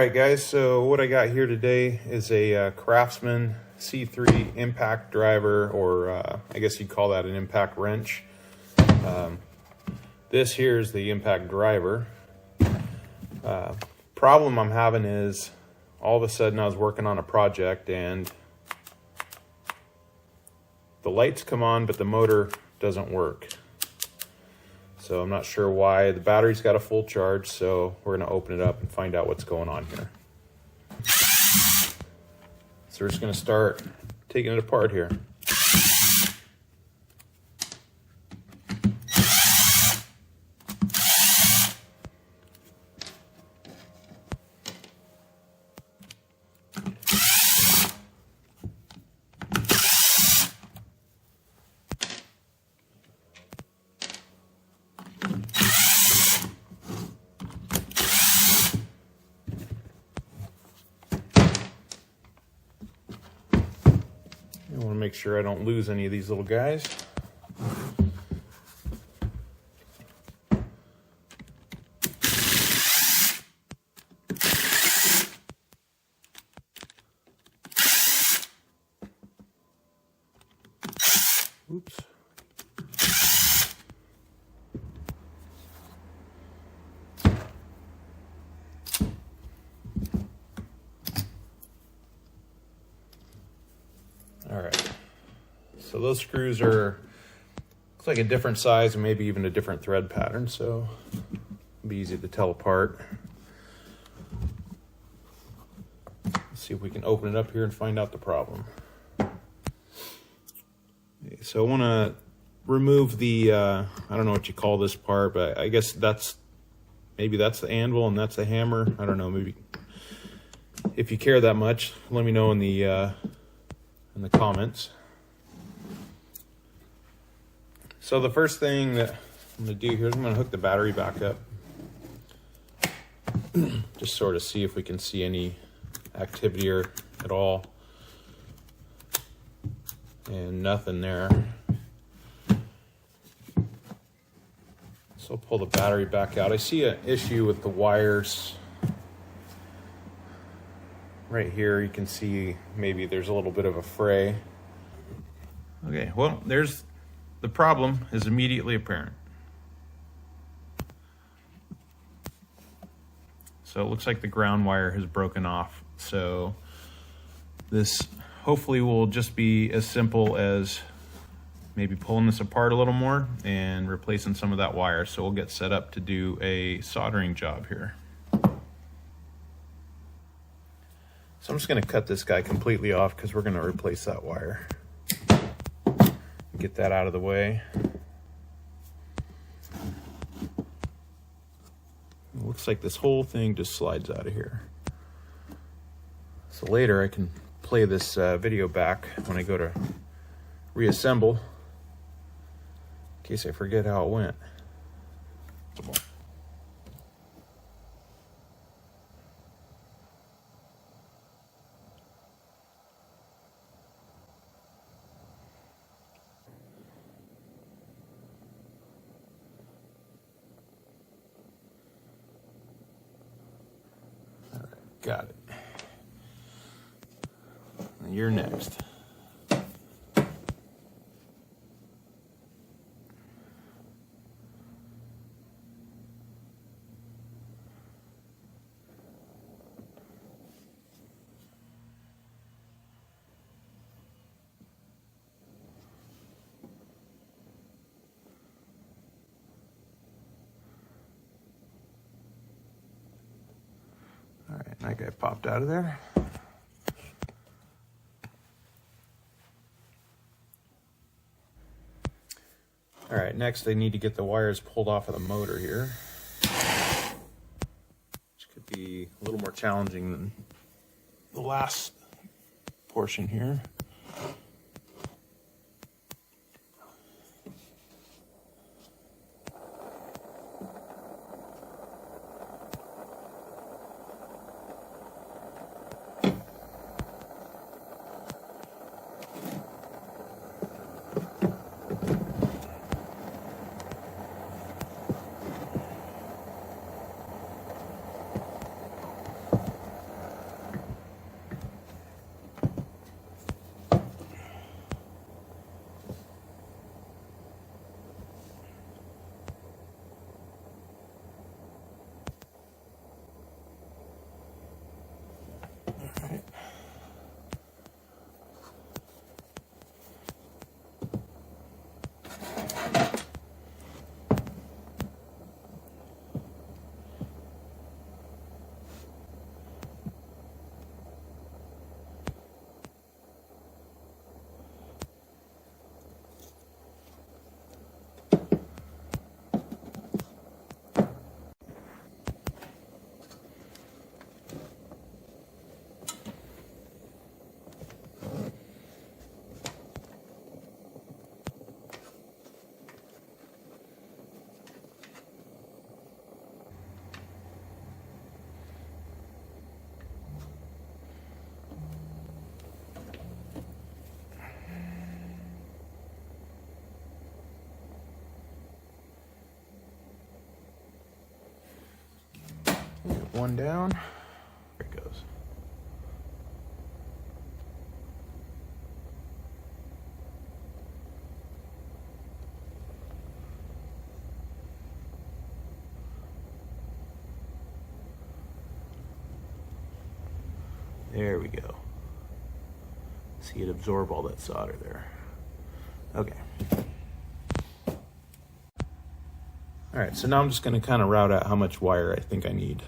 Alright guys, so what I got here today is a Craftsman C3 impact driver, or I guess you'd call that an impact wrench. This here is the impact driver. Problem I'm having is all of a sudden I was working on a project and the lights come on but the motor doesn't work. So I'm not sure why. The battery's got a full charge, so we're going to open it up and find out what's going on here. So we're just going to start taking it apart here. I want to make sure I don't lose any of these little guys. Oops. All right, so those screws are, looks like a different size and maybe even a different thread pattern, so it'll be easy to tell apart. Let's see if we can open it up here and find out the problem. Okay, so I want to remove the, I don't know what you call this part, but I guess maybe that's the anvil and that's the hammer. I don't know, maybe if you care that much, let me know in the comments. So the first thing that I'm going to do here is I'm going to hook the battery back up. Just sort of see if we can see any activity or at all. And nothing there. So I'll pull the battery back out. I see an issue with the wires. Right here you can see maybe there's a little bit of a fray. Okay, well, there's the problem is immediately apparent. So it looks like the ground wire has broken off. So this hopefully will just be as simple as maybe pulling this apart a little more and replacing some of that wire. So we'll get set up to do a soldering job here. So I'm just going to cut this guy completely off because we're going to replace that wire. Get that out of the way. It looks like this whole thing just slides out of here. So later I can play this video back when I go to reassemble, in case I forget how it went. Got it. You're next. All right, that guy popped out of there. All right, next I need to get the wires pulled off of the motor here, which could be a little more challenging than the last portion here. one down. There it goes. There we go. See it absorb all that solder there. Okay. All right, so now I'm just going to kind of route out how much wire I think I need.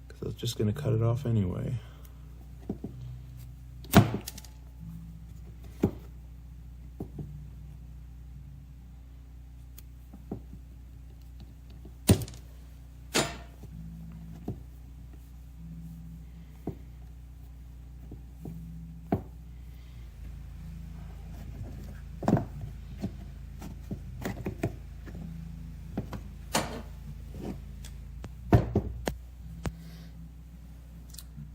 Because I was just going to cut it off anyway.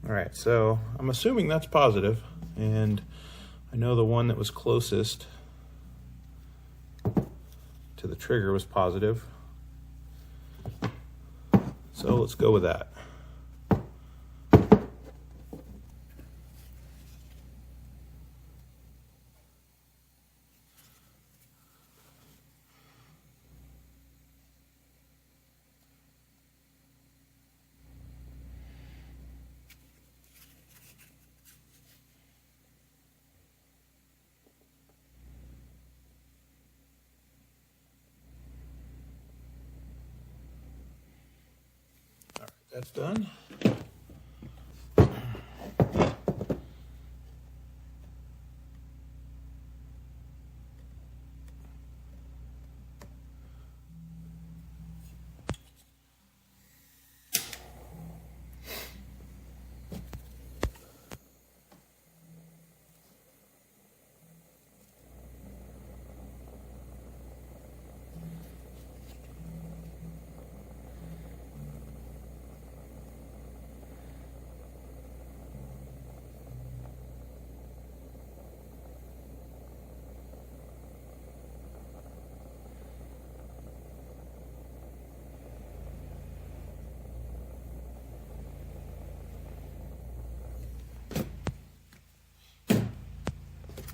All right, so I'm assuming that's positive, and I know the one that was closest to the trigger was positive. So let's go with that. That's done.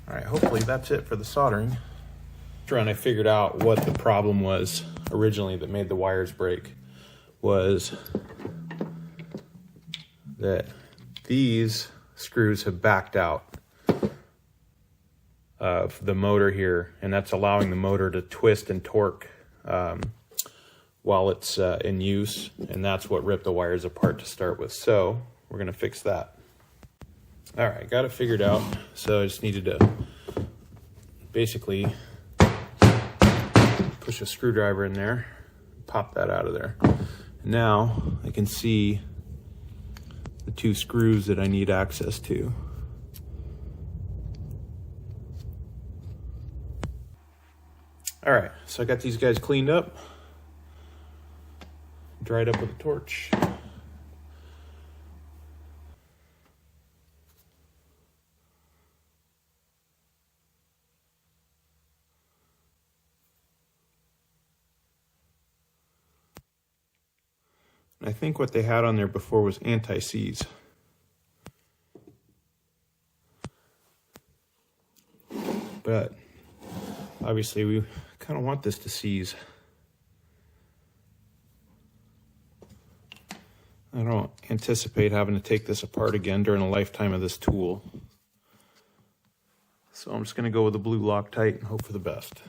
All right, hopefully that's it for the soldering. And I figured out what the problem was originally that made the wires break was that these screws have backed out of the motor here, and that's allowing the motor to twist and torque while it's in use, and that's what ripped the wires apart to start with. So we're gonna fix that. All right, got it figured out. So I just needed to basically push a screwdriver in there, pop that out of there. Now I can see the two screws that I need access to. All right, so I got these guys cleaned up, dried up with a torch. I think what they had on there before was anti-seize. But obviously we kind of want this to seize. I don't anticipate having to take this apart again during the lifetime of this tool. So I'm just going to go with the blue Loctite and hope for the best.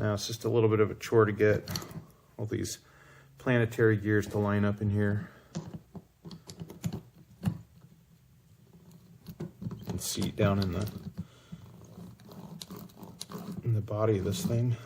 Now it's just a little bit of a chore to get all these planetary gears to line up in here. You can see down in the body of this thing.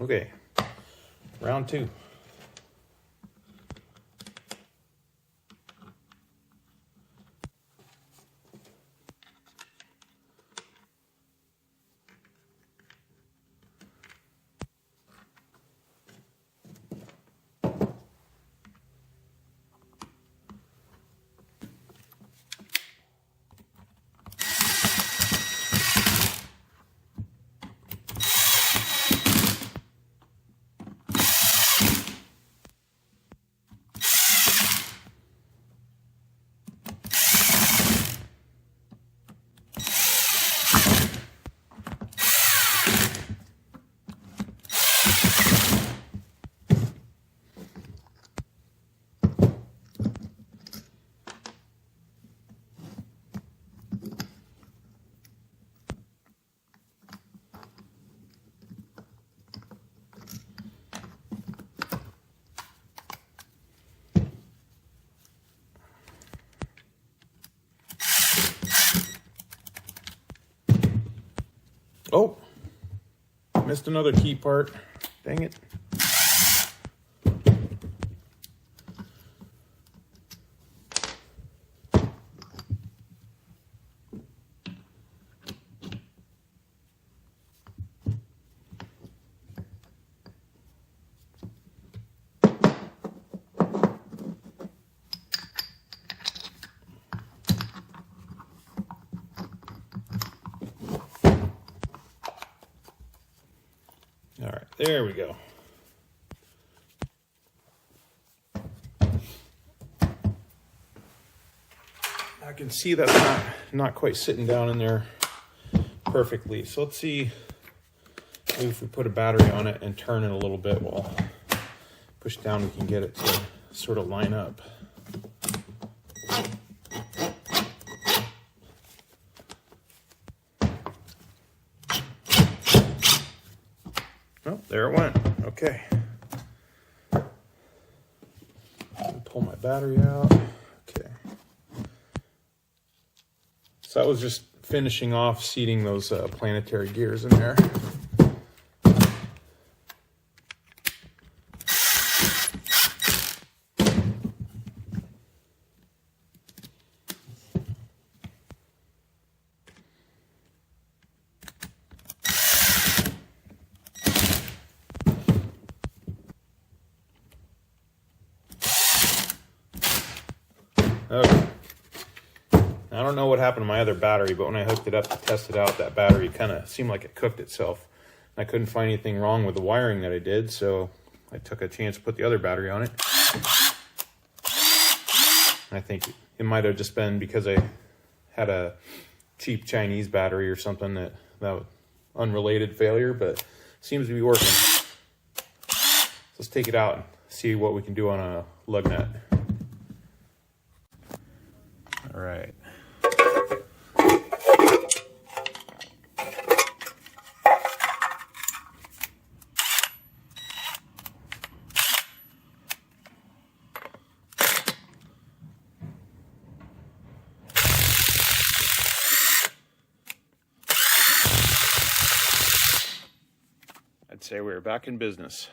Okay, round 2. Oh, missed another key part. Dang it. All right, there we go. I can see that's not quite sitting down in there perfectly. So let's see if we put a battery on it and turn it a little bit, we'll push down, we can get it to sort of line up. Oh, there it went. Okay. Pull my battery out. Okay. So that was just finishing off seating those planetary gears in there. Okay. I don't know what happened to my other battery, but when I hooked it up to test it out, that battery kind of seemed like it cooked itself. I couldn't find anything wrong with the wiring that I did, so I took a chance to put the other battery on it. I think it might have just been because I had a cheap Chinese battery or something that was unrelated failure, but seems to be working. So let's take it out and see what we can do on a lug nut. All right. I'd say we're back in business.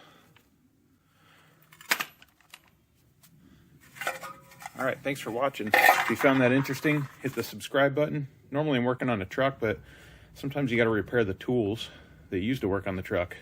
All right, thanks for watching. If you found that interesting, hit the subscribe button. Normally I'm working on a truck, but sometimes you got to repair the tools that you use to work on the truck.